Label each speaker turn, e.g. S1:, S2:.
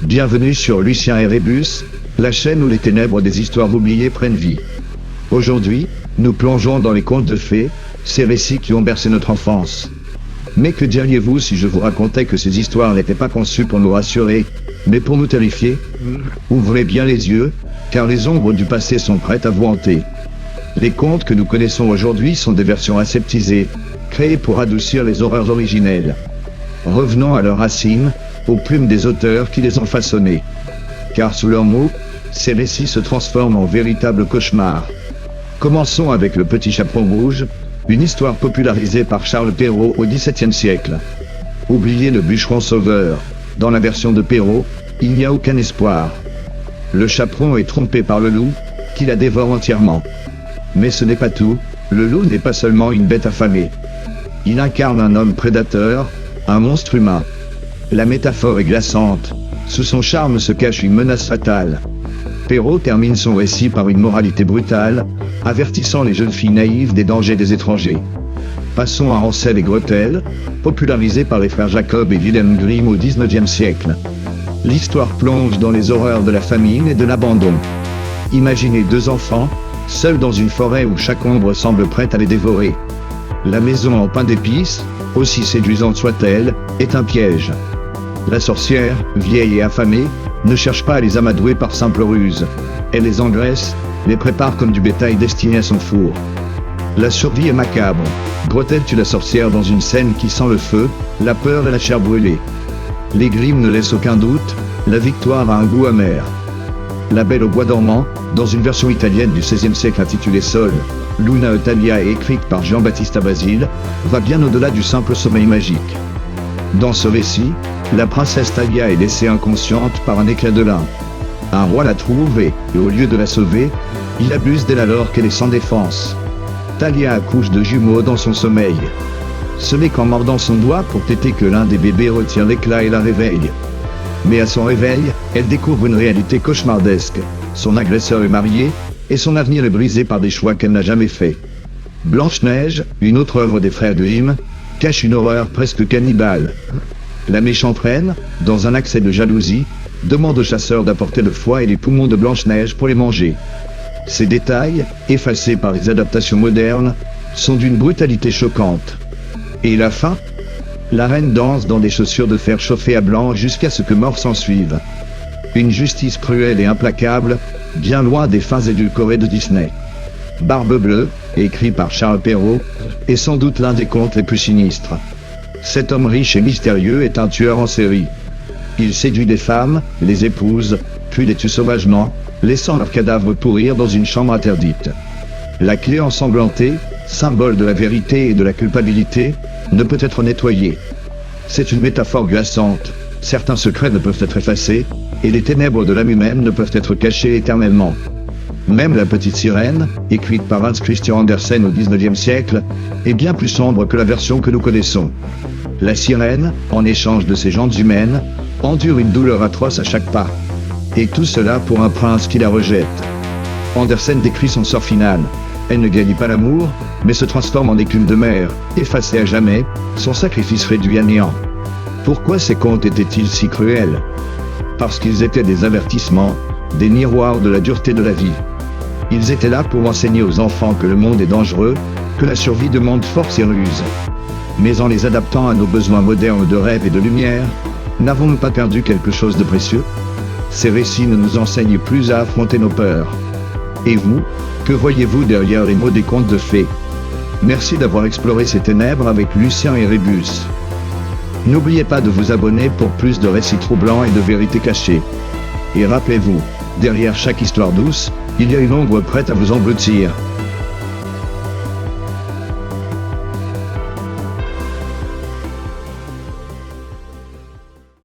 S1: Bienvenue sur Lucien et Rébus, la chaîne où les ténèbres des histoires oubliées prennent vie. Aujourd'hui, nous plongeons dans les contes de fées, ces récits qui ont bercé notre enfance. Mais que diriez-vous si je vous racontais que ces histoires n'étaient pas conçues pour nous rassurer, mais pour nous terrifier? Ouvrez bien les yeux, car les ombres du passé sont prêtes à vous hanter. Les contes que nous connaissons aujourd'hui sont des versions aseptisées, créées pour adoucir les horreurs originelles. Revenons à leurs racines, aux plumes des auteurs qui les ont façonnés. Car sous leurs mots, ces récits se transforment en véritables cauchemars. Commençons avec Le Petit Chaperon Rouge, une histoire popularisée par Charles Perrault au XVIIe siècle. Oubliez le bûcheron sauveur. Dans la version de Perrault, il n'y a aucun espoir. Le chaperon est trompé par le loup, qui la dévore entièrement. Mais ce n'est pas tout, le loup n'est pas seulement une bête affamée. Il incarne un homme prédateur, un monstre humain. La métaphore est glaçante, sous son charme se cache une menace fatale. Perrault termine son récit par une moralité brutale, avertissant les jeunes filles naïves des dangers des étrangers. Passons à Hansel et Gretel, popularisé par les frères Jacob et Wilhelm Grimm au XIXe siècle. L'histoire plonge dans les horreurs de la famine et de l'abandon. Imaginez deux enfants, seuls dans une forêt où chaque ombre semble prête à les dévorer. La maison en pain d'épices, aussi séduisante soit-elle, est un piège. La sorcière, vieille et affamée, ne cherche pas à les amadouer par simple ruse. Elle les engraisse, les prépare comme du bétail destiné à son four. La survie est macabre. Gretel tue la sorcière dans une scène qui sent le feu, la peur et la chair brûlée. Les Grimm ne laissent aucun doute, la victoire a un goût amer. La Belle au bois dormant, dans une version italienne du XVIe siècle intitulée Sol, Luna Italia et écrite par Giambattista Basile, va bien au-delà du simple sommeil magique. Dans ce récit, la princesse Thalia est laissée inconsciente par un éclat de lin. Un roi la trouve et, au lieu de la sauver, il abuse d'elle alors qu'elle est sans défense. Thalia accouche de jumeaux dans son sommeil. Ce n'est qu'en mordant son doigt pour téter que l'un des bébés retient l'éclat et la réveille. Mais à son réveil, elle découvre une réalité cauchemardesque. Son agresseur est marié, et son avenir est brisé par des choix qu'elle n'a jamais faits. Blanche-Neige, une autre œuvre des frères Grimm, cache une horreur presque cannibale. La méchante reine, dans un accès de jalousie, demande aux chasseurs d'apporter le foie et les poumons de Blanche-Neige pour les manger. Ces détails, effacés par les adaptations modernes, sont d'une brutalité choquante. Et la fin? La reine danse dans des chaussures de fer chauffées à blanc jusqu'à ce que mort s'ensuive. Une justice cruelle et implacable, bien loin des fins édulcorées de Disney. Barbe Bleue, écrit par Charles Perrault, est sans doute l'un des contes les plus sinistres. Cet homme riche et mystérieux est un tueur en série. Il séduit des femmes, les épouse, puis les tue sauvagement, laissant leurs cadavres pourrir dans une chambre interdite. La clé ensanglantée, symbole de la vérité et de la culpabilité, ne peut être nettoyée. C'est une métaphore glaçante. Certains secrets ne peuvent être effacés, et les ténèbres de l'âme humaine ne peuvent être cachées éternellement. Même La Petite Sirène, écrite par Hans Christian Andersen au XIXe siècle, est bien plus sombre que la version que nous connaissons. La sirène, en échange de ses jantes humaines, endure une douleur atroce à chaque pas. Et tout cela pour un prince qui la rejette. Andersen décrit son sort final. Elle ne gagne pas l'amour, mais se transforme en écume de mer, effacée à jamais, son sacrifice réduit à néant. Pourquoi ces contes étaient-ils si cruels? Parce qu'ils étaient des avertissements, des miroirs de la dureté de la vie. Ils étaient là pour enseigner aux enfants que le monde est dangereux, que la survie demande force et ruse. Mais en les adaptant à nos besoins modernes de rêve et de lumière, n'avons-nous pas perdu quelque chose de précieux? Ces récits ne nous enseignent plus à affronter nos peurs. Et vous, que voyez-vous derrière les mots des contes de fées? Merci d'avoir exploré ces ténèbres avec Lucien et Rébus. N'oubliez pas de vous abonner pour plus de récits troublants et de vérités cachées. Et rappelez-vous, derrière chaque histoire douce, il y a une ombre prête à vous engloutir.